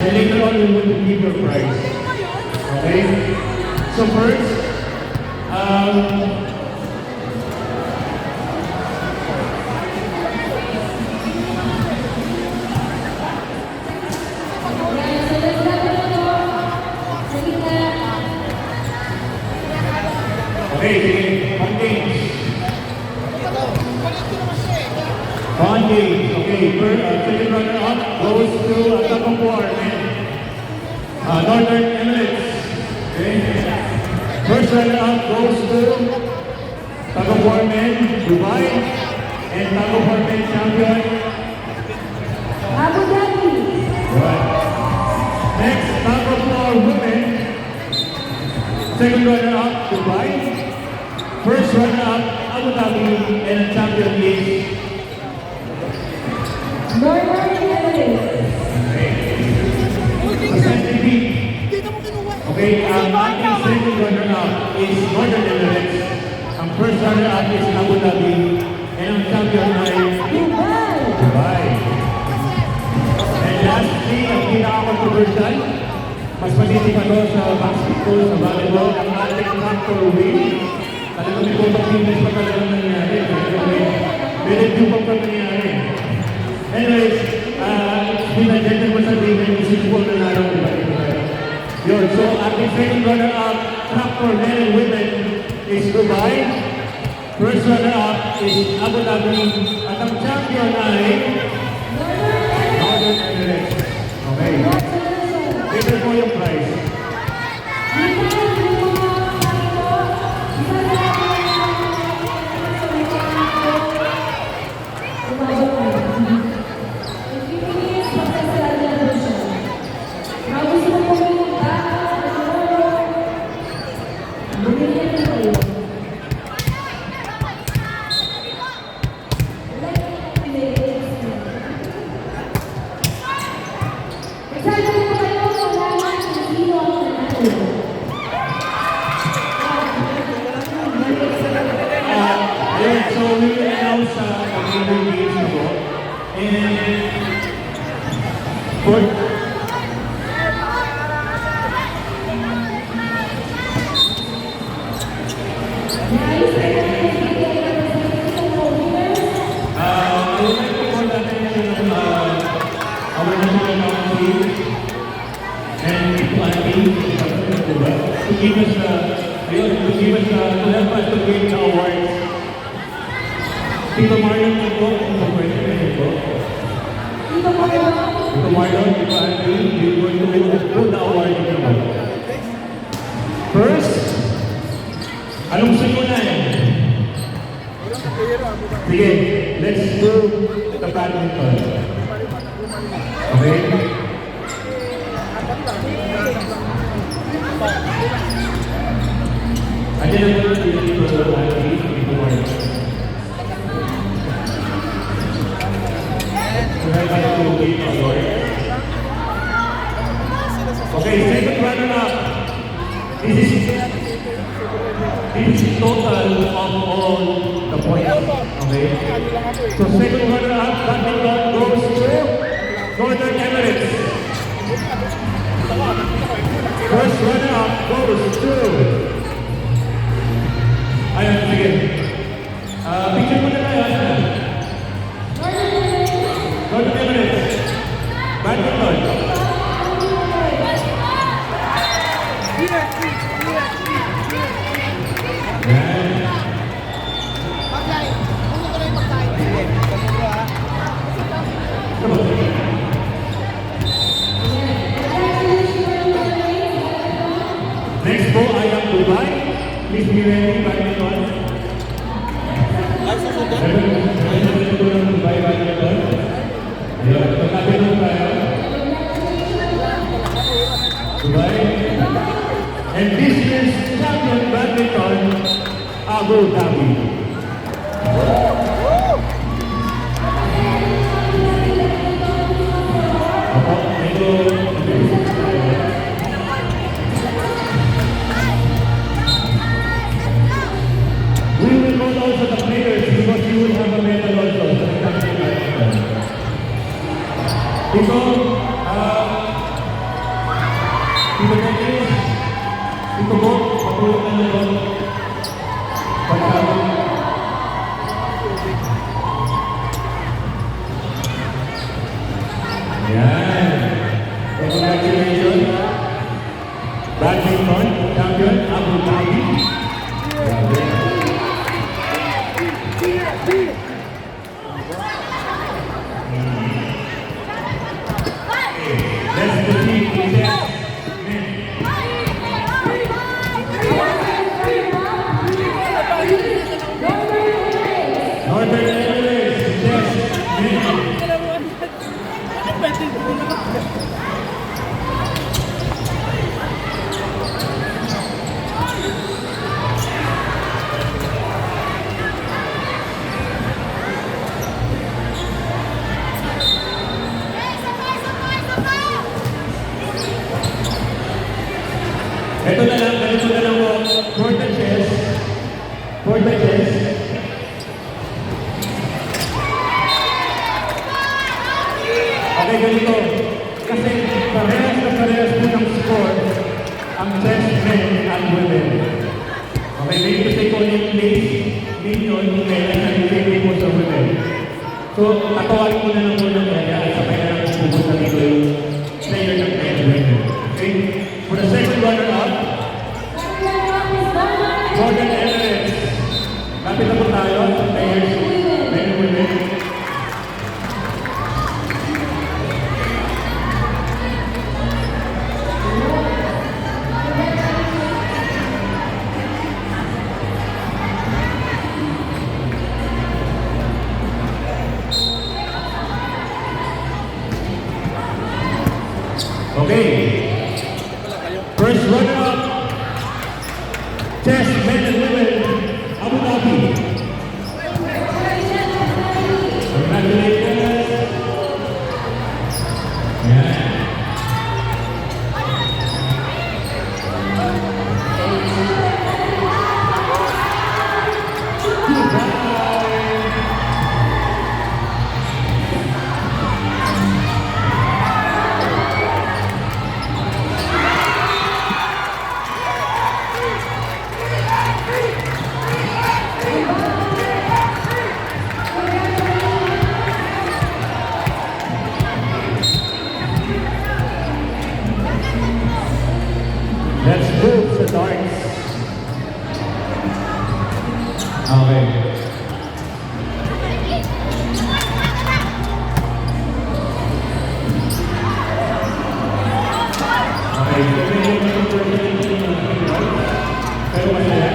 And later on, we will give your prize. Okay? So first, okay, Bondage. Okay, second runner-up goes to Atapapuar, Northern Emirates. Okay. First runner-up goes to Tagapuar Men, Dubai, and Tagapuar Men champion, Abu Dhabi. Right. Next, Tagapuar Women. Second runner-up, Dubai. First runner-up, Abu Dhabi, and the champion is Northern Emirates. Okay, ating second runner-up is Northern Emirates. Ang first runner-up is Abu Dhabi. And ang champion ay Dubai. Dubai. And lastly, ang pinaka-controversial, mas matindi pa doon sa basketball, sa volleyball, ang ating factor win. Talagang may kumpang fitness pa talagang nangyari. May review pa pa nangyari. Anyways, it's been a gentleman's agreement, isipol na laro, diba? Yun, so ating second runner-up, track for men and women, is Dubai. First runner-up is Abu Dhabi. At ang champion ay Northern Emirates. Okay. Ito po yung prize. So we will announce the winner games po. And for I would like to call the attention of our national team and planning to give us to help us to win the awards. Tito Marlon po, kung pwede kayo po. Tito Marlon, Tito Andy, you're going to win the award nito. First, anong simulan? Sige, let's do the badminton. Okay? Andiyan na po dito Tito Andy, Tito Marlon. Okay, second runner-up. This is total of all the points. Okay? So second runner-up, badminton goes to Northern Emirates. First runner-up goes to ayun, sige. Picture mo na tayo. Northern Emirates. Badminton. Next po ay ang Dubai. Please be ready, badminton. Dubai badminton. Pagkabinong tayo. Dubai. And this year's champion badminton, Abu Dhabi. We will call also the players because you will have a medal also. Ito, Tito Dennis, Tito Bo, patulog na nyo. Pagkabot. Yan. Congratulations. Badminton champion Abu Dhabi. Grabe. Let's proceed to the Northern Emirates. Yes. Ito na lang, ganito na lang po. For the chess. For the chess. Okay, ganito. Kasi parehas na parehas po ng score ang chess men at women. Okay, maybe kasi kung yung place ninyo, hindi kailan na nilagay po sa women. So, tatawagin ko na lang po ng kaya at sabay na lang po pupunta dito yung player ng women. Okay? For the second runner-up, Northern Emirates. Kapit na po tayo sa players, men and women. Okay. First runner-up, chess men and women, Abu Dhabi. Congratulations. Yeah. Let's move the darts. Okay. Okay. Pero masaya.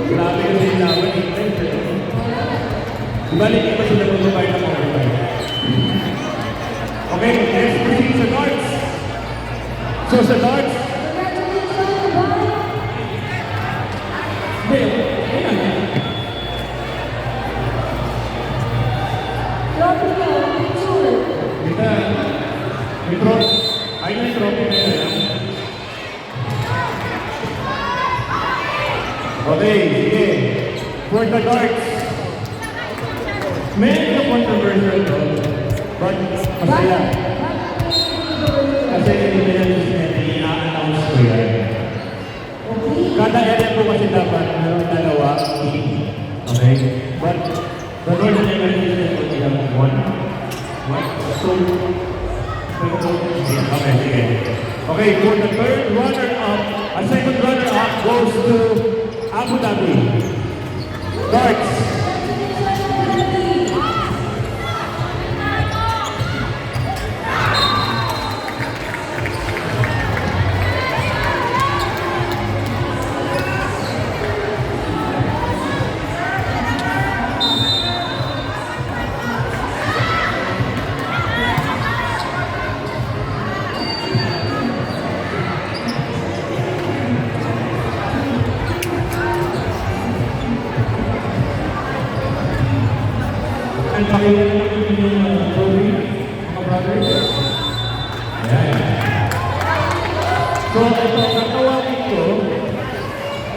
Grabe kasi yung laban ni Prince. Ibalik ko pa sila mag-provide ng mga iba. Okay, let's proceed sa darts. So sa darts, ayun yung trophy na yun. Okay, sige. For the darts, medyo controversial to, but masaya. Kasi hindi na i-announce ko yan. Kada area po kasi dapat meron dalawa team. Okay? But the Northern Emirates will have one. So, okay, sige. Okay, for the third runner-up, a second runner-up goes to Abu Dhabi. Darts. na natin yung trophy, mga brothers. Ayan. So, ito, natawagin ko,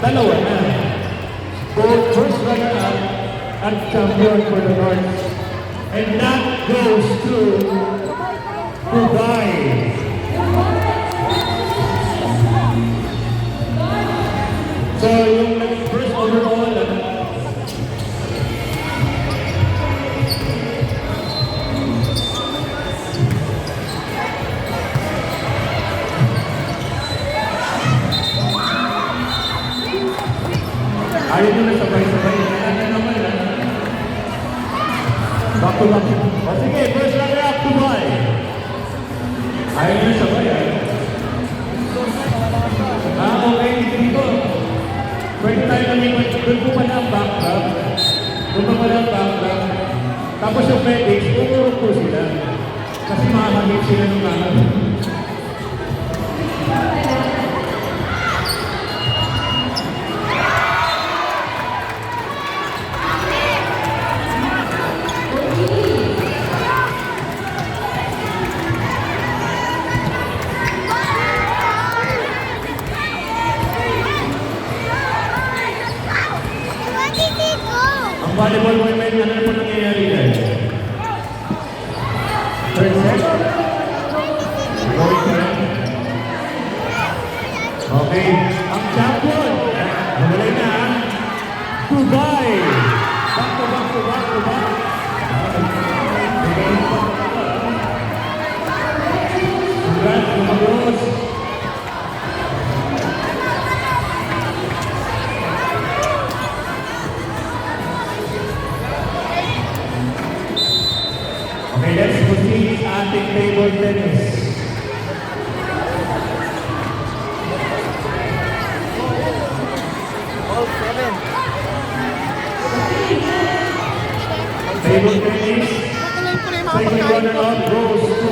dalawa na. Both first runner-up at champion for the North. And that goes to Dubai. So, yung first overall, ayaw nyo na sabay-sabay. Ano naman na? Back to back. O sige, first runner up, Dubai. Ayaw nyo na sabay, okay, dito. Pwede tayo namin, doon po pala ang backdrop. Doon po pala ang backdrop. Tapos yung medics, umurot po sila. Kasi makakahit sila ng kanan. Ang volleyball women, ano po nangyayari dyan? Third set? Going to end? Okay. Ang champion! Magalay na, Dubai! Back to back to back to back. Congrats, Lumagos! Okay, let's proceed sa ating table tennis. Table tennis. Second runner-up goes to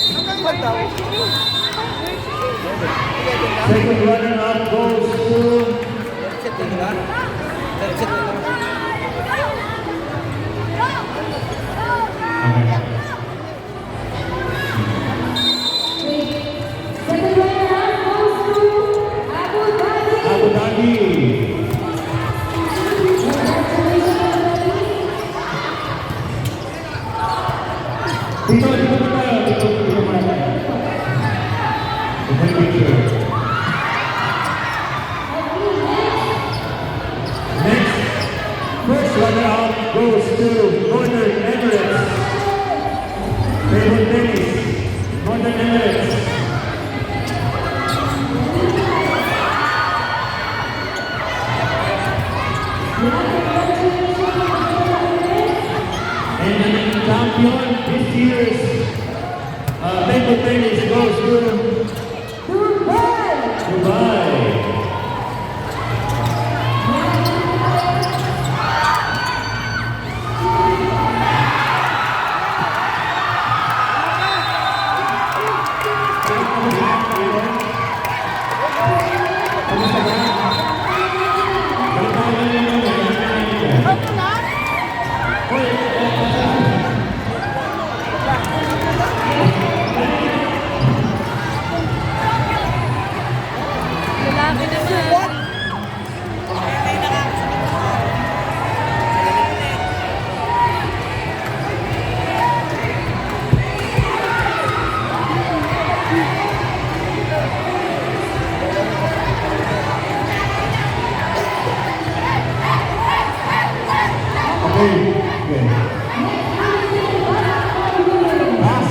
second runner-up goes to Second runner-up goes to Abu Dhabi. Abu Dhabi. Dito na tayo. Dito na tayo. Okay, picture. Next, first runner-up goes to Northern Emirates. Table tennis, Northern Emirates. And the champion this year's table tennis goes to Dubai.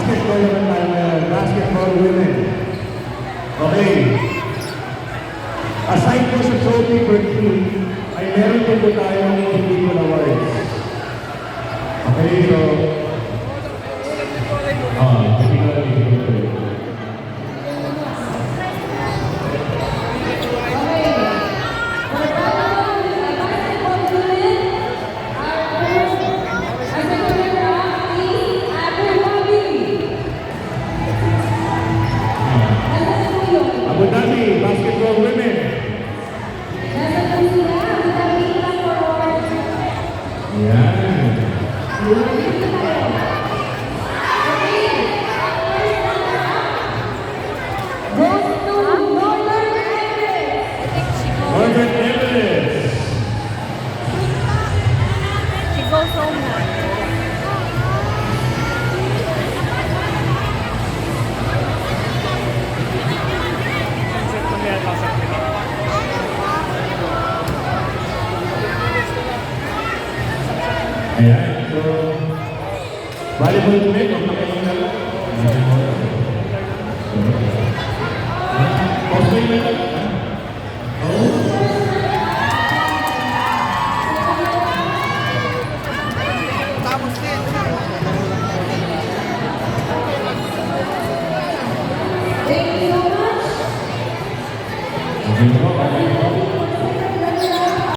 Lalaki naman. Basketball women. Okay. Aside po sa trophy for team, ay meron din po tayong individual awards. Okay, so... individual. Abu Dhabi basketball women. Goes to Northern Emirates. Northern Emirates. She goes home na. Ayan, so, volleyball ulit, kung